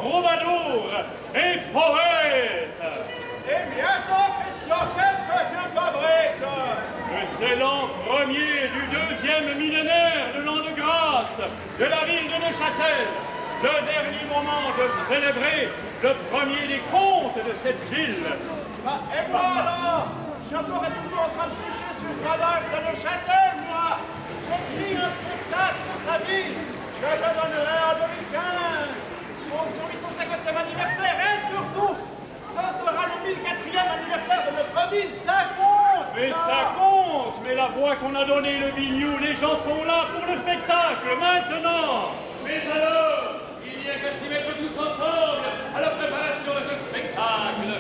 troubadour et poète. Et bientôt, Christian, qu'est-ce que tu fabriques? C'est l'an premier du deuxième millénaire de l'an de grâce de la ville de Neuchâtel. Le dernier moment de célébrer le premier des contes de cette ville. Et moi alors? Je suis encore et toujours en train de coucher sur Rodolphe de Neuchâtel, moi. J'écris un spectacle sur sa vie que je donnerai en 2015 pour son 850e anniversaire. Et surtout, ce sera le 1004e anniversaire de notre ville. Ça compte! Mais ça compte! Mais la voix qu'on a donnée, le bignou, les gens sont là pour le spectacle, maintenant! Mais alors, il n'y a qu'à s'y mettre tous ensemble à la préparation de ce spectacle.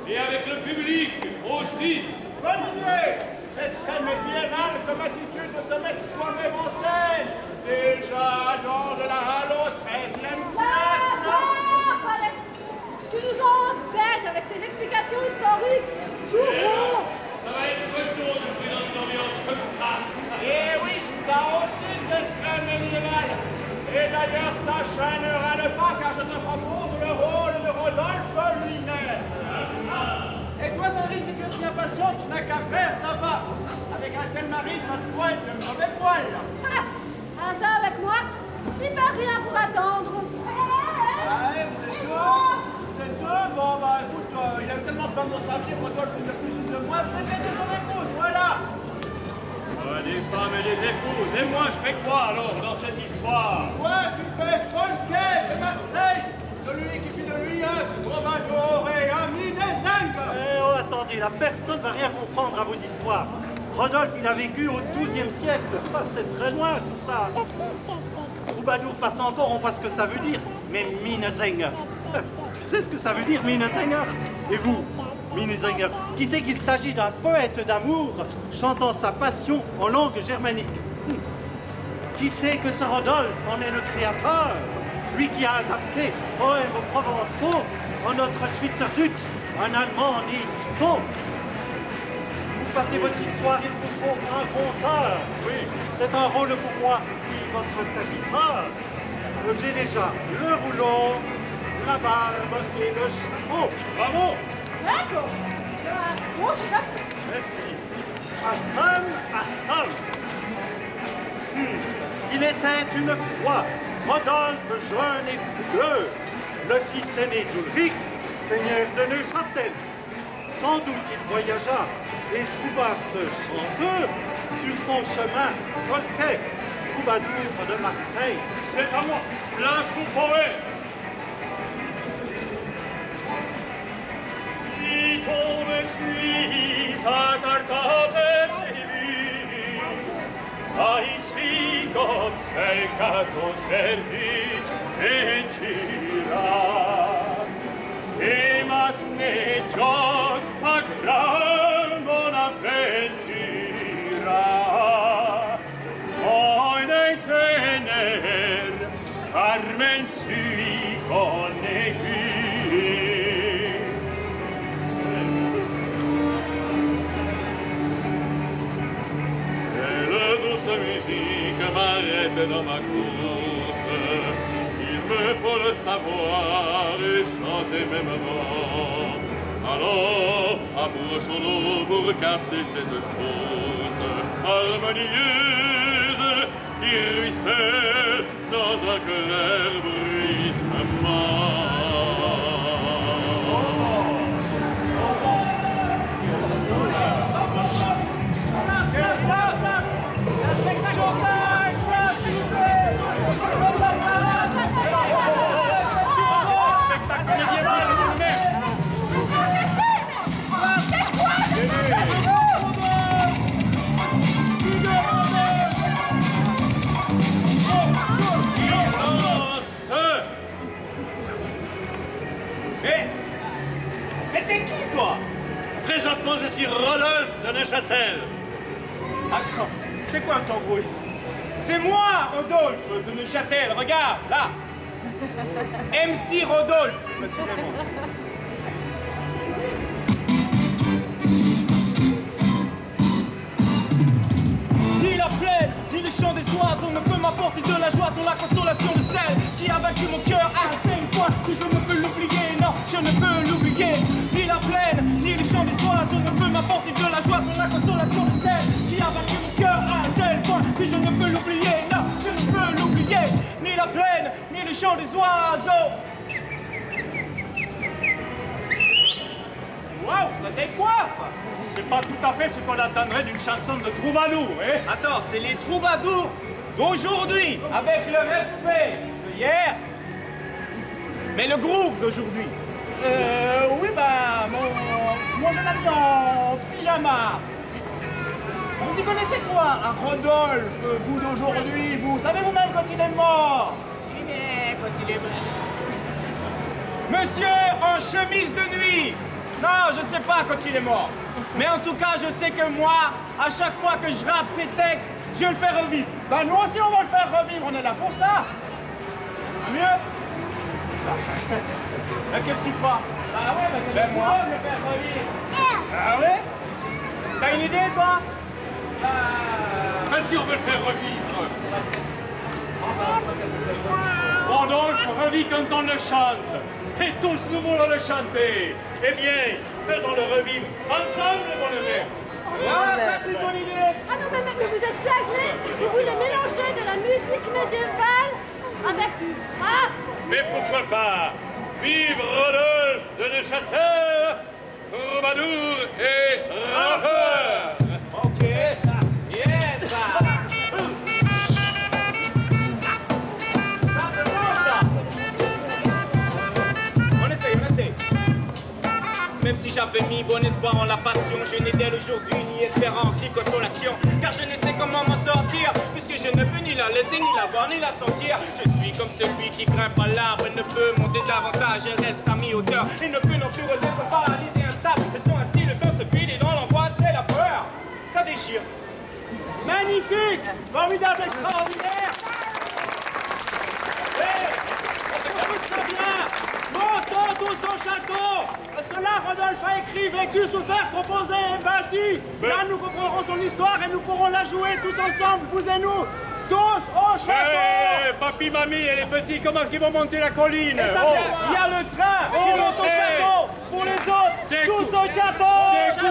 Et avec le public aussi. Bonne idée! C'est très médiéval comme attitude de se mettre soi-même en scène. Déjà dans de la halle au XIIIe siècle. Tu nous embêtes avec tes explications historiques. Jouons! Ça va être beau de jouer dans une ambiance comme ça. Et oui, ça aussi c'est très médiéval. Et d'ailleurs, ça chaînera le pas car je te propose le rôle de Rodolphe lui-même. Et toi, Cédric, si tu es si impatient, tu n'as qu'à faire, ça va. Avec un tel mari, tu as de quoi être de mauvais poil. Ah, ça avec moi, il pas rien pour attendre. Ouais, vous êtes deux? Vous êtes deux? Bon, bah écoute, il y a eu tellement de femmes dans sa vie, Rodolphe, une de plus, une de moins, vous mettez son épouse, voilà. Des femmes et des épouses. Et moi, je fais quoi alors dans cette histoire? Toi, tu fais Folquet de Marseille, celui qui fit de lui un troubadour et un minezing. Eh oh, attendez, la personne va rien comprendre à vos histoires. Rodolphe, il a vécu au XIIe siècle. Ah, c'est très loin tout ça. Troubadour passe encore, on voit ce que ça veut dire. Mais minezing, tu sais ce que ça veut dire, minezing? Et vous, minezing, qui sait qu'il s'agit d'un poète d'amour chantant sa passion en langue germanique? Qui sait que ce Rodolphe en est le créateur? Lui qui a adapté poèmes provençaux en notre Schweizerdeutsch, un allemand né sitôt. Vous passez votre histoire, il vous faut un conteur. Oui, c'est un rôle pour moi, oui, votre serviteur. J'ai déjà le rouleau, la barbe et le chapeau. Bravo! D'accord, tu as un beau chapeau. Merci. Aham, aham. Il était une fois Rodolphe jeune et fougueux, le fils aîné d'Ulrich, seigneur de Neuchâtel. Sans doute il voyagea et trouva ce chanceux sur son chemin Folquet, troubadour de Marseille. C'est à moi, place au poète. Si tombe suita carta percibit, a ici comme sei cato perdit et gira, et mas ne gios a gran bona ventura, oine tener, Carmen sui connequi. Sa musique m'arrête dans ma course. Il me faut le savoir et chanter mes moments. Alors, approchons-nous pour capter cette source harmonieuse qui ruisselle dans un clair bruissement. Mais t'es qui, toi? Présentement, je suis Rodolphe de Neuchâtel. Attends, c'est quoi cette embrouille? C'est moi, Rodolphe de Neuchâtel, regarde, là. MC Rodolphe, précisément. Ni la plaine, ni les chants des oiseaux ne peut m'apporter de la joie sans la consolation de celle qui a vaincu mon cœur à un tel point que je me chant des oiseaux. Waouh, ça décoiffe! C'est pas tout à fait ce qu'on attendrait d'une chanson de troubadour, hein? Attends, c'est les troubadours d'aujourd'hui, avec le respect de hier, mais le groove d'aujourd'hui. Oui, bah, mon jeune ami en pyjama. Vous y connaissez quoi, un Rodolphe, vous d'aujourd'hui? Vous savez vous-même quand il est mort? Monsieur en chemise de nuit. Non, je sais pas quand il est mort. Mais en tout cas, je sais que moi, à chaque fois que je rappe ces textes, je le fais revivre. Bah, nous aussi, on va le faire revivre, on est là pour ça. Mieux. Mais qu'est-ce que tu crois? Bah ouais, bah c'est moi de le faire revivre. Ah ouais? T'as une idée, toi? Mais si on veut le faire revivre. Rodolphe revit quand on le chante. Et tous nous voulons le chanter. Eh bien, faisons-le revivre ensemble, mon ami. Ah, ça c'est une bonne idée. Ah non, mais vous êtes cinglés. Vous voulez mélanger de la musique médiévale avec du rap. Mais pourquoi pas? Vive Rodolphe de Neuchâtel, troubadour et rappeur! Ok. Yes. Ça c'est bon, ça. On essaye. Même si j'avais mis bon espoir en la passion, je n'ai d'elle aujourd'hui ni espérance ni consolation. Car je ne sais comment m'en sortir, puisque je ne peux ni la laisser, ni la voir, ni la sentir. Je suis comme celui qui grimpe à l'arbre et ne peut monter davantage et reste à mi-hauteur. Et ne peut non plus redescendre paralysé instable. Laissons ainsi le temps se vide et dans l'angoisse et la peur. Ça déchire. Magnifique! Formidable, extraordinaire! Écoute ça bien! Montons tous au château! Parce que là, Rodolphe a écrit, vécu, souffert, composé et bâti! Là, nous comprendrons son histoire et nous pourrons la jouer tous ensemble, vous et nous! Tous au château! Hé, papy, mamie et les petits, comment ils vont monter la colline? Il y a le train qui monte au château. Pour les autres, tous au château!